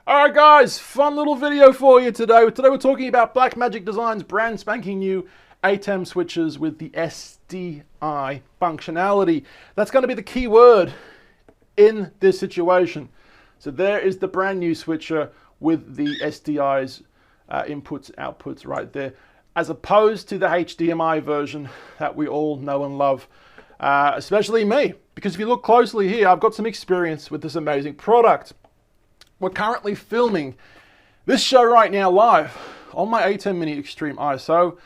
Alright guys, fun little video for you today. Today we're talking about Blackmagic Design's brand spanking new ATEM switches with the SDI functionality. That's going to be the key word in this situation. So there is the brand new switcher with the SDI's inputs, outputs right there, as opposed to the HDMI version that we all know and love, especially me. Because if you look closely here, I've got some experience with this amazing product. We're currently filming this show right now live on my ATEM Mini Extreme ISO.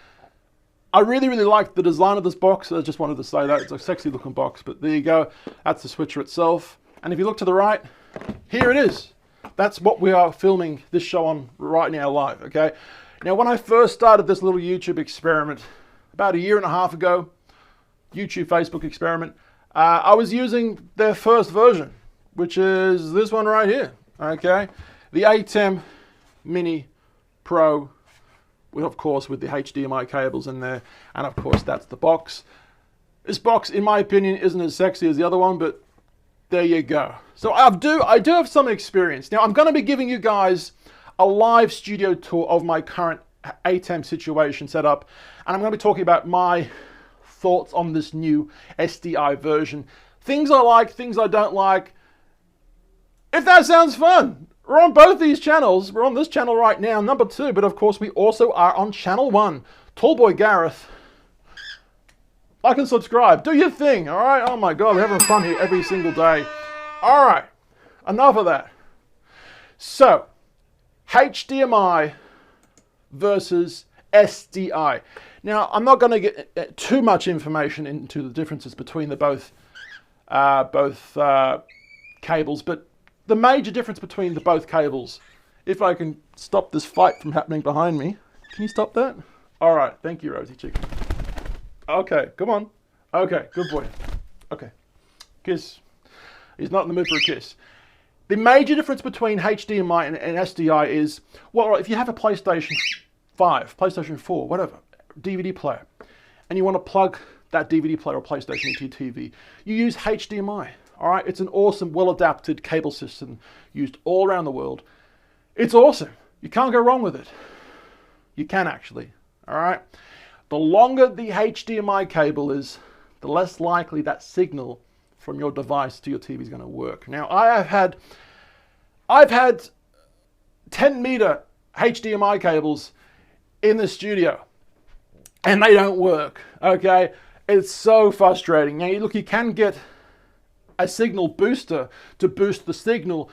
I really like the design of this box. I just wanted to say that. It's a sexy looking box, but there you go. That's the switcher itself. And if you look to the right, here it is. That's what we are filming this show on right now live, okay? Now, when I first started this little YouTube experiment about 1.5 years ago, YouTube, Facebook experiment, I was using their first version, which is this one right here. Okay, the ATEM Mini Pro, of course, with the HDMI cables in there, and of course that's the box. This box, in my opinion, isn't as sexy as the other one, but there you go. So I do have some experience. Now I'm going to be giving you guys a live studio tour of my current ATEM situation setup, and I'm going to be talking about my thoughts on this new SDI version. Things I like, things I don't like. If that sounds fun, we're on both these channels. We're on this channel right now, number 2, but of course we also are on channel 1. Tallboy Gareth. Like and subscribe. Do your thing, all right? Oh my God, we're having fun here every single day. All right, enough of that. So, HDMI versus SDI. Now, I'm not going to get too much information into the differences between the both cables, but the major difference between the both cables, if I can stop this fight from happening behind me. Can you stop that? All right, thank you, Rosie Chicken. Okay, come on. Okay, good boy. Okay, kiss. He's not in the mood for a kiss. The major difference between HDMI and SDI is, well, if you have a PlayStation 5, PlayStation 4, whatever, DVD player, and you want to plug that DVD player or PlayStation into your TV, you use HDMI. All right, it's an awesome, well-adapted cable system used all around the world. It's awesome. You can't go wrong with it. You can actually, all right? The longer the HDMI cable is, the less likely that signal from your device to your TV is going to work. Now, I've had 10-meter HDMI cables in the studio, and they don't work, okay? It's so frustrating. Now, look, you can get a signal booster to boost the signal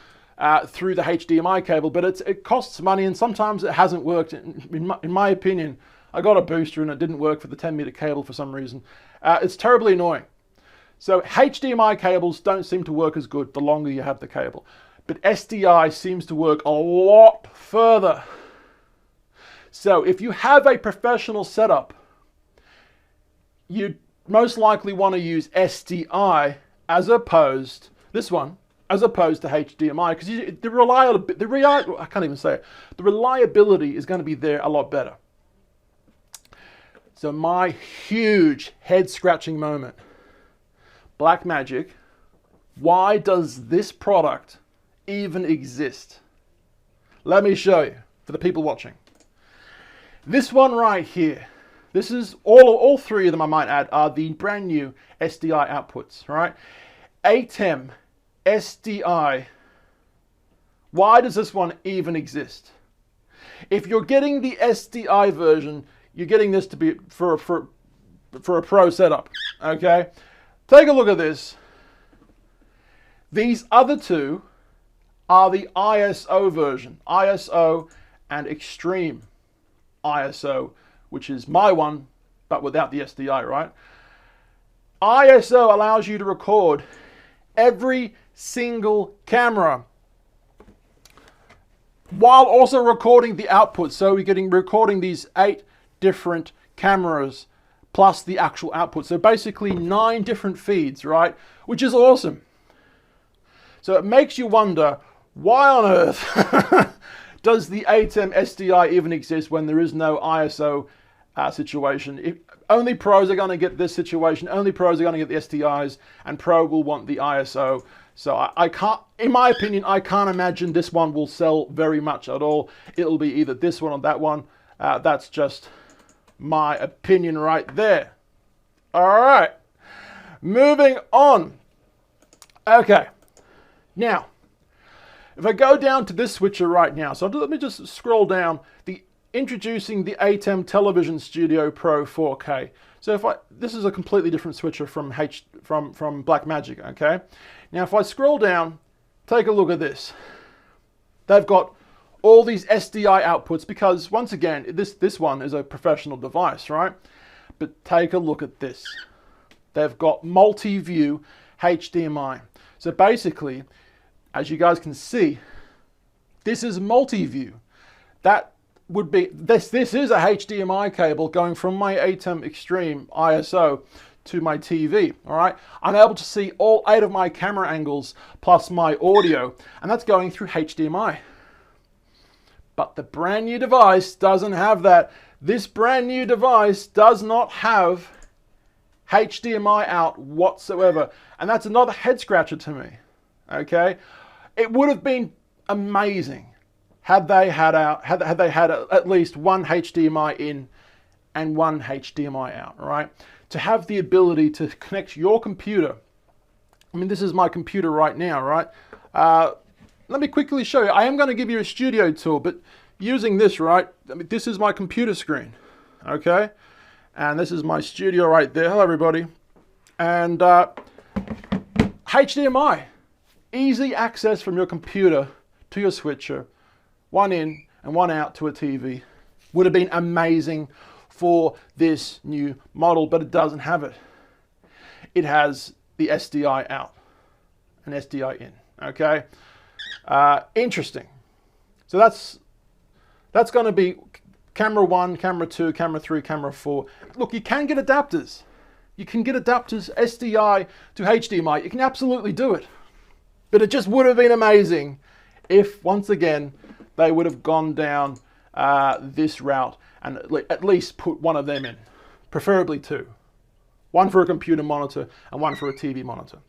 through the HDMI cable, but it costs money, and sometimes it hasn't worked. In my opinion, I got a booster and it didn't work for the 10-meter cable for some reason. It's terribly annoying. So HDMI cables don't seem to work as good the longer you have the cable, but SDI seems to work a lot further. So if you have a professional setup, you most likely want to use SDI as opposed to HDMI, because the reliability is going to be there a lot better. So my huge head-scratching moment, Blackmagic, why does this product even exist? Let me show you for the people watching. This one right here, this is all 3 of them, I might add, are the brand new SDI outputs, right? ATEM, SDI. Why does this one even exist? If you're getting the SDI version, you're getting this to be for a pro setup, okay? Take a look at this. These other 2 are the ISO version, ISO and Extreme ISO, which is my one, but without the SDI, right? ISO allows you to record every single camera while also recording the output. So we're recording these 8 different cameras plus the actual output. So basically 9 different feeds, right? Which is awesome. So it makes you wonder, why on earth does the ATEM SDI even exist when there is no ISO situation? Only pros are going to get this situation. Only pros are going to get the SDIs, and pro will want the ISO. So I can't, in my opinion, I can't imagine this one will sell very much at all. It'll be either this one or that one. That's just my opinion right there. All right, moving on. Okay, now, if I go down to this switcher right now, so let me just scroll down, introducing the ATEM Television Studio Pro 4K. So this is a completely different switcher from Blackmagic, okay? Now if I scroll down, take a look at this. They've got all these SDI outputs because, once again, this one is a professional device, right? But take a look at this. They've got multi-view HDMI. So basically, as you guys can see, this is multi-view. That would be, this is a HDMI cable going from my ATEM Extreme ISO to my TV, all right? I'm able to see all 8 of my camera angles plus my audio, and that's going through HDMI. But the brand new device doesn't have that. This brand new device does not have HDMI out whatsoever, and that's another head scratcher to me, okay? It would have been amazing had they had at least one HDMI in and one HDMI out, right? To have the ability to connect your computer. I mean, this is my computer right now, right? Let me quickly show you. I am going to give you a studio tour, but using this, right? I mean, this is my computer screen, okay? And this is my studio right there. Hello, everybody. And HDMI. Easy access from your computer to your switcher. One in and one out to a TV. Would have been amazing for this new model, but it doesn't have it. It has the SDI out and SDI in, okay? Interesting. So that's going to be camera 1, camera 2, camera 3, camera 4. Look, you can get adapters. You can get adapters SDI to HDMI. You can absolutely do it. But it just would have been amazing if, once again, they would have gone down this route and at least put one of them in, preferably 2. One for a computer monitor and one for a TV monitor.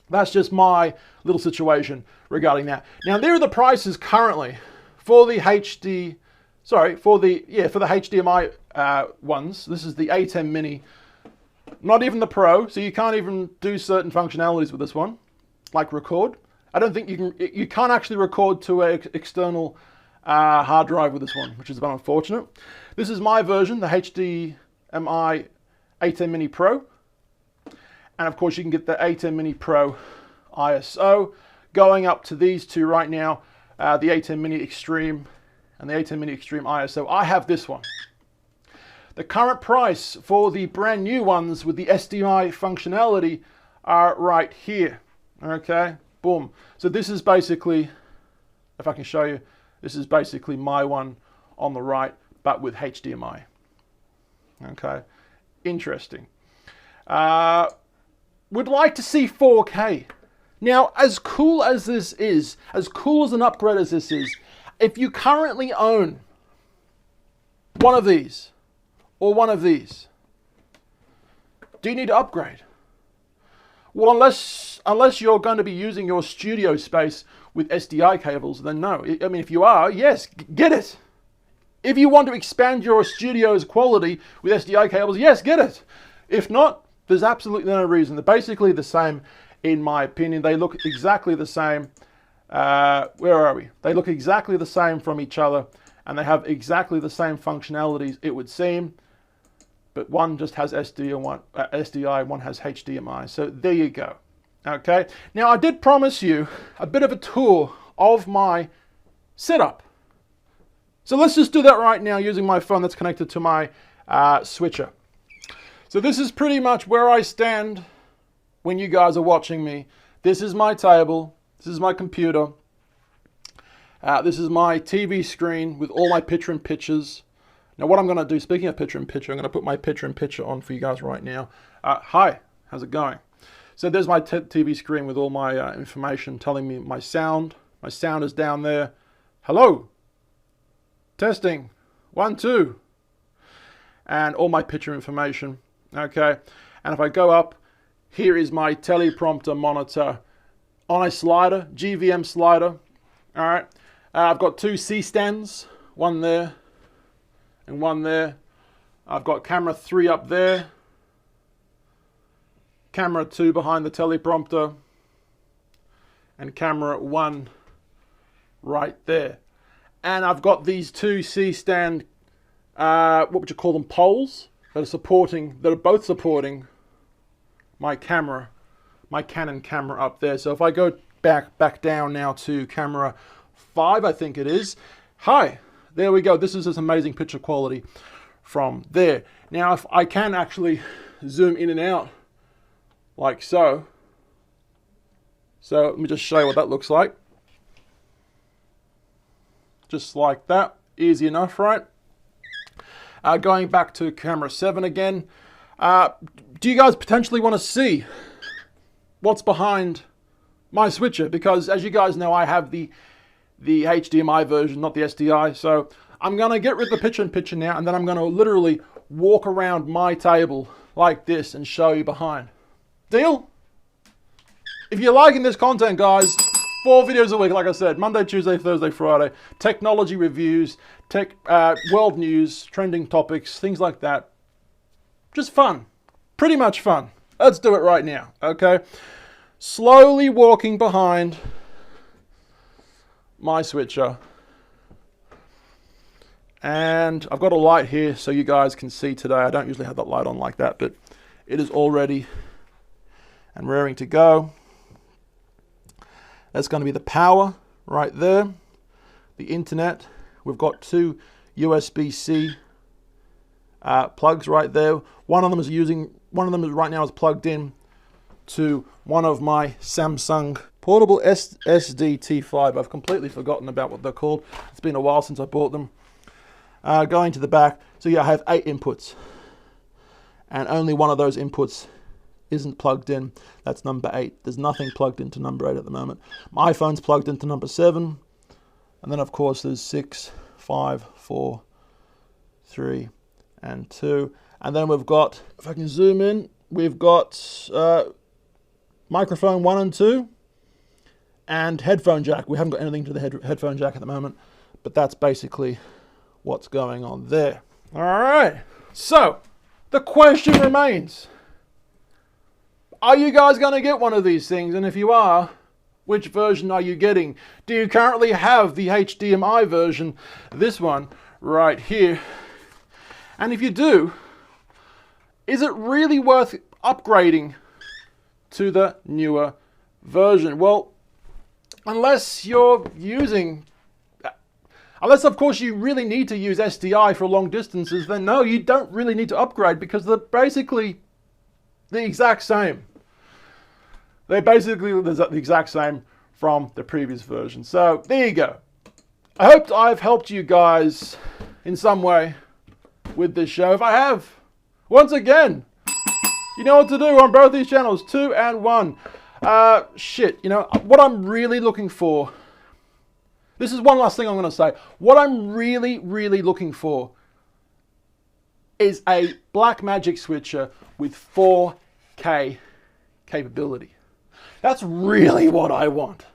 That's just my little situation regarding that. Now, there are the prices currently for the for the HDMI ones. This is the ATEM Mini, not even the Pro, so you can't even do certain functionalities with this one, like record. I don't think you can't actually record to an external hard drive with this one, which is a bit unfortunate. This is my version, the HDMI ATEM Mini Pro. And of course you can get the ATEM Mini Pro ISO, going up to these two right now, the ATEM Mini Extreme and the ATEM Mini Extreme ISO. I have this one. The current price for the brand new ones with the SDI functionality are right here, okay? Boom. So this is basically, if I can show you, this is basically my one on the right, but with HDMI. Okay, interesting. Would like to see 4K. Now, as cool as this is, as cool as an upgrade as this is, if you currently own one of these or one of these, do you need to upgrade? Well, unless you're going to be using your studio space with SDI cables, then no. I mean, if you are, yes, get it. If you want to expand your studio's quality with SDI cables, yes, get it. If not, there's absolutely no reason. They're basically the same, in my opinion. They look exactly the same. Where are we? They look exactly the same from each other, and they have exactly the same functionalities, it would seem. But one just has SDI, one has HDMI. So there you go. Okay. Now, I did promise you a bit of a tour of my setup. So let's just do that right now using my phone that's connected to my switcher. So this is pretty much where I stand when you guys are watching me. This is my table. This is my computer. This is my TV screen with all my picture-in-pictures. Now what I'm going to do, speaking of picture-in-picture, I'm going to put my picture-in-picture on for you guys right now. Hi, how's it going? So there's my TV screen with all my information telling me my sound. My sound is down there. Hello. Testing. 1, 2. and all my picture information. Okay, and if I go up, here is my teleprompter monitor on a slider, GVM slider. All right, I've got 2 C-stands, one there and one there. I've got camera 3 up there, camera 2 behind the teleprompter, and camera 1 right there. And I've got these 2 C-stand, what would you call them, poles that are both supporting my camera, my Canon camera up there. So if I go back down now to camera 5, I think it is. Hi, there we go. This is this amazing picture quality from there. Now, if I can actually zoom in and out like so. So let me just show you what that looks like. Just like that, easy enough, right? Going back to camera 7 again. Do you guys potentially want to see what's behind my switcher? Because as you guys know, I have the HDMI version, not the SDI. So I'm going to get rid of the picture-in-picture now, and then I'm going to literally walk around my table like this and show you behind. Deal? If you're liking this content, guys, 4 videos a week, like I said, Monday, Tuesday, Thursday, Friday, technology reviews, world news, trending topics, things like that. Just fun. Pretty much fun. Let's do it right now, okay? Slowly walking behind my switcher. And I've got a light here so you guys can see today. I don't usually have that light on like that, but it is all ready and raring to go. That's going to be the power right there. The internet. We've got 2 USB-C plugs right there. One of them is right now is plugged in to one of my Samsung portable SD T5. I've completely forgotten about what they're called. It's been a while since I bought them. Going to the back. So yeah, I have 8 inputs. And only one of those inputs isn't plugged in. That's number 8. There's nothing plugged into number 8 at the moment. My iPhone's plugged into number 7. And then of course there's 6, 5, 4, 3, and 2. And then we've got, if I can zoom in, we've got microphone 1 and 2 and headphone jack. We haven't got anything to the headphone jack at the moment, but that's basically what's going on there. All right. So the question remains, are you guys going to get one of these things? And if you are, which version are you getting? Do you currently have the HDMI version? This one right here. And if you do, is it really worth upgrading to the newer version? Well, unless of course you really need to use SDI for long distances, then no, you don't really need to upgrade because they're basically the exact same. They're basically the exact same from the previous version. So there you go. I hope I've helped you guys in some way with this show. If I have, once again, you know what to do on both these channels, 2 and 1. You know, what I'm really looking for, this is one last thing I'm going to say. What I'm really, really looking for is a Blackmagic switcher with 4K capability. That's really what I want.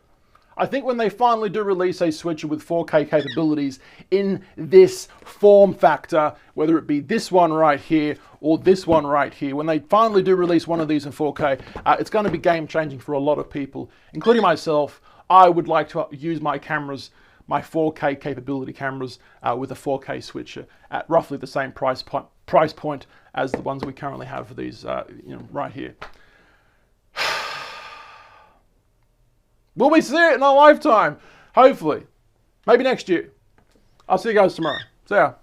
I think when they finally do release a switcher with 4K capabilities in this form factor, whether it be this one right here or this one right here, when they finally do release one of these in 4K, it's going to be game changing for a lot of people, including myself. I would like to use my cameras, my 4K capability cameras, with a 4K switcher at roughly the same price point as the ones we currently have for these, right here. Will we see it in our lifetime? Hopefully. Maybe next year. I'll see you guys tomorrow. See ya.